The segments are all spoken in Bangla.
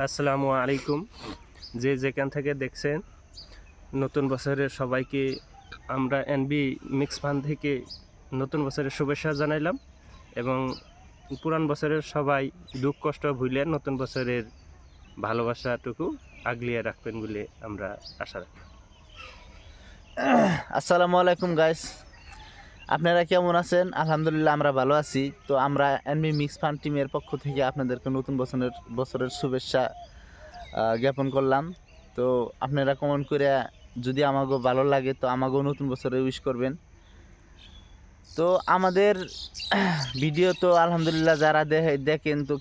আসসালামু আলাইকুম। যে যেখান থেকে দেখছেন, নতুন বছরের সবাইকে আমরা এনবি মিক্স ফান থেকে নতুন বছরের শুভেচ্ছা জানাইলাম এবং পুরান বছরের সবাই দুঃখ কষ্ট ভুলে নতুন বছরের ভালোবাসাটুকু আগলিয়ে রাখবেন বলে আমরা আশা রাখি। আসসালামু আলাইকুম গাইস, আপনারা কেমন আছেন? আলহামদুলিল্লাহ আমরা ভালো আছি। তো আমরা এনবি মিক্স ফান টিমের পক্ষ থেকে আপনাদেরকে নতুন বছরের শুভেচ্ছা জ্ঞাপন করলাম। তো আপনারা কমেন্ট করে যদি আমাকেও ভালো লাগে তো আমাকেও নতুন বছরে উইশ করবেন। তো আমাদের ভিডিও তো আলহামদুলিল্লাহ যারা দেখেন তো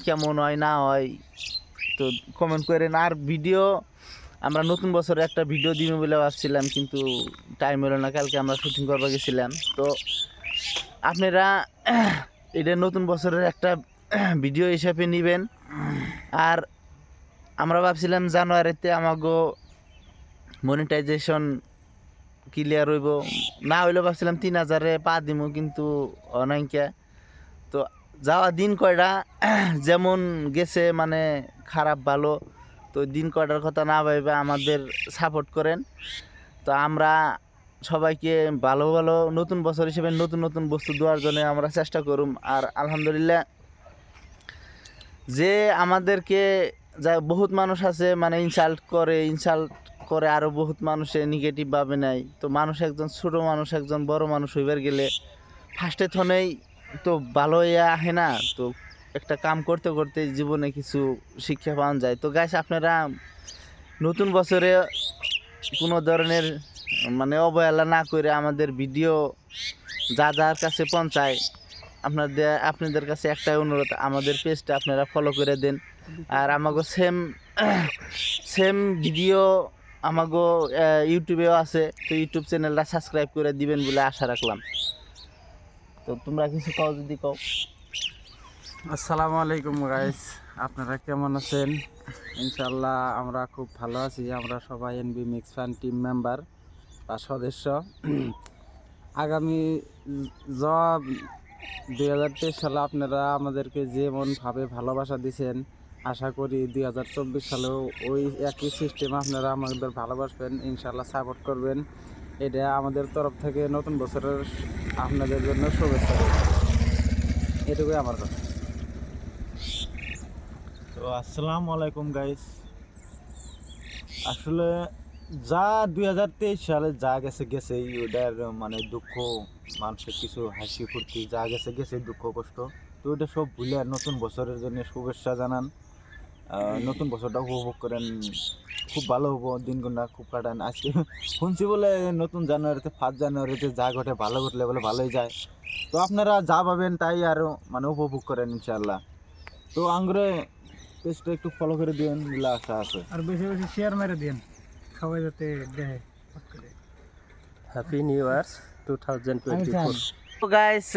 কেমন হয় না হয় তো কমেন্ট করেন। আর ভিডিও আমরা নতুন বছরে একটা ভিডিও দিব বলে ভাবছিলাম, কিন্তু টাইম হলো না। কালকে আমরা শুটিং করবা গেছিলাম। তো আপনারা এটা নতুন বছরের একটা ভিডিও হিসাবে নেবেন। আর আমরা ভাবছিলাম জানুয়ারিতে আমাগো মনিটাইজেশন ক্লিয়ার হইব, না হইলেও ভাবছিলাম 3,000-এ পা দিব, কিন্তু অনাইকা। তো যাওয়া দিন কয়টা যেমন গেছে, মানে খারাপ ভালো, তো দিন কয়টার কথা না ভাবে আমাদের সাপোর্ট করেন। তো আমরা সবাইকে ভালো ভালো নতুন বছর হিসেবে নতুন নতুন বস্তু দেওয়ার জন্য আমরা চেষ্টা করুম। আর আলহামদুলিল্লাহ যে আমাদেরকে যা বহুত মানুষ আছে মানে ইনসাল্ট করে আরও বহুত মানুষে নেগেটিভ ভাবে নেয়। তো মানুষ একজন ছোট মানুষ একজন বড় মানুষ হইবার গেলে ফার্স্টে থনেই তো ভালো ইয়ে আহে না। তো একটা কাম করতে করতে জীবনে কিছু শিক্ষা পাওয়া যায়। তো গাইস, আপনারা নতুন বছরে কোনো ধরনের মানে অবহেলা না করে আমাদের ভিডিও যার কাছে পৌঁছায়, আপনাদের কাছে একটাই অনুরোধ, আমাদের পেজটা আপনারা ফলো করে দেন। আর আমাগো সেম ভিডিও আমাগো ইউটিউবেও আছে, তো ইউটিউব চ্যানেলটা সাবস্ক্রাইব করে দিবেন বলে আশা রাখলাম। তো তোমরা কিছু কও, যদি কও। আসসালামু আলাইকুম গাইস, আপনারা কেমন আছেন? ইনশাল্লাহ আমরা খুব ভালো আছি। আমরা সবাই NB mix fun team member বা সদস্য। আগামী 2023 সালে আপনারা আমাদেরকে যেমনভাবে ভালোবাসা দিয়েছেন, আশা করি 2024 সালেও ওই একই সিস্টেম আপনারা আমাদের ভালোবাসবেন, ইনশাল্লাহ সাপোর্ট করবেন। এটা আমাদের তরফ থেকে নতুন বছরের আপনাদের জন্য শুভেচ্ছা। এটুকুই আমার কথা। তো আসসালামু আলাইকুম গাইস। আসলে যা 2023 সালে যা গেছে গেছে, ওটার মানে দুঃখ, মানুষের কিছু হাসি ফুর্তি যা গেছে গেছে, দুঃখ কষ্ট, তো ওটা সব ভুলে নতুন বছরের জন্য শুভেচ্ছা জানান। নতুন বছরটা উপভোগ করেন, খুব ভালো হবো, দিনগুলো খুব কাটান। আজকে শুনছি বলে নতুন জানুয়ারিতে 1 জানুয়ারিতে যা ঘটে ভালো ঘটলে বলে ভালোই যায়। তো আপনারা যা পাবেন তাই আরও মানে উপভোগ করেন ইনশাআল্লাহ। তো আঙ্গুরে পেজটা একটু ফলো করে দিবেন বলে আশা আছে। আর বেশি বেশি শেয়ার মেরে দিন, সবাই যাতে দেখে। Happy new year 2024। তো গাইস,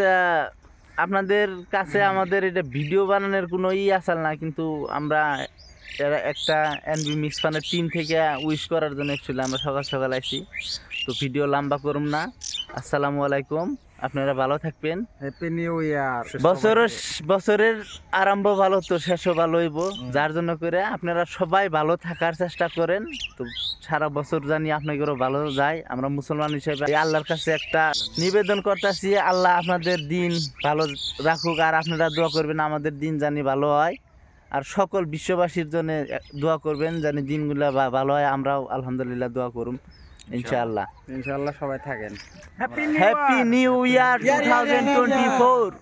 আপনাদের কাছে আমাদের এটা ভিডিও বানানোর কোনো আসাল না, কিন্তু আমরা একটা এনবি মিক্স ফানের টিম থেকে উইশ করার জন্য অ্যাকচুয়ালি আমরা সকাল সকাল আইছি। তো ভিডিও লম্বা করুম না। আসসালামু আলাইকুম, আপনারা ভালো থাকবেন। Happy new year. বছরের আরম্ভ ভালো তো শেষও ভালো হইব, যার জন্য করে আপনারা সবাই ভালো থাকার চেষ্টা করেন। তো সারা বছর জানি আপনাদেরও ভালো যায়। আমরা মুসলমান হিসেবে আল্লাহর কাছে একটা নিবেদন করতেছি, আল্লাহ আপনাদের দিন ভালো রাখুক। আর আপনারা দোয়া করবেন আমাদের দিন জানি ভালো হয়। আর সকল বিশ্ববাসীর জন্য দোয়া করবেন জানি দিনগুলা ভালো হয়। আমরাও আলহামদুলিল্লাহ দোয়া করুন ইনশাআল্লাহ। ইনশাল্লাহ সবাই থাকেন। Happy new year 2024।